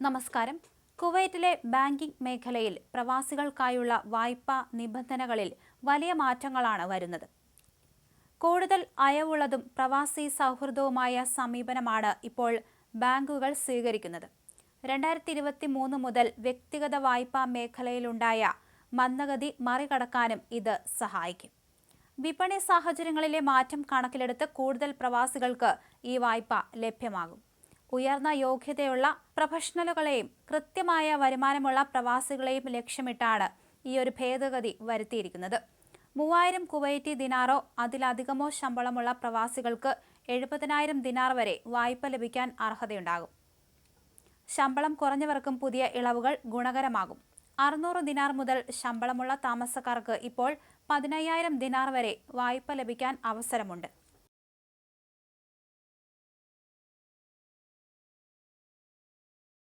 നമസ്കാരം. കുവൈറ്റിലെ ബാങ്കിംഗ് മേഖലയിൽ പ്രവാസികൾക്കായുള്ള വായ്പാ നിബന്ധനകളിൽ വലിയ മാറ്റങ്ങളാണ് വരുന്നത്. കൂടുതൽ അയവുള്ളതും പ്രവാസി സൗഹൃദവുമായ സമീപനമാണ് ഇപ്പോൾ ബാങ്കുകൾ സ്വീകരിക്കുന്നത്. 2023 മുതൽ വ്യക്തിഗത വായ്പാ മേഖലയിലുണ്ടായ മന്ദഗതി മറികടക്കാനും ഇത് സഹായിക്കും. വിപണി സാഹചര്യങ്ങളിലെ മാറ്റം കണക്കിലെടുത്ത് കൂടുതൽ പ്രവാസികൾക്ക് ഈ വായ്പ ലഭ്യമാകും. ഉയർന്ന യോഗ്യതയുള്ള പ്രൊഫഷണലുകളെയും കൃത്യമായ വരുമാനമുള്ള പ്രവാസികളെയും ലക്ഷ്യമിട്ടാണ് ഈ ഒരു ഭേദഗതി വരുത്തിയിരിക്കുന്നത്. 3000 കുവൈറ്റി ദിനാറോ അതിലധികമോ ശമ്പളമുള്ള പ്രവാസികൾക്ക് 70,000 ദിനാർ വരെ വായ്പ ലഭിക്കാൻ അർഹതയുണ്ടാകും. ശമ്പളം കുറഞ്ഞവർക്കും പുതിയ ഇളവുകൾ ഗുണകരമാകും. 600 ദിനാർ മുതൽ ശമ്പളമുള്ള താമസക്കാർക്ക് ഇപ്പോൾ 15,000 ദിനാർ വരെ വായ്പ ലഭിക്കാൻ അവസരമുണ്ട്.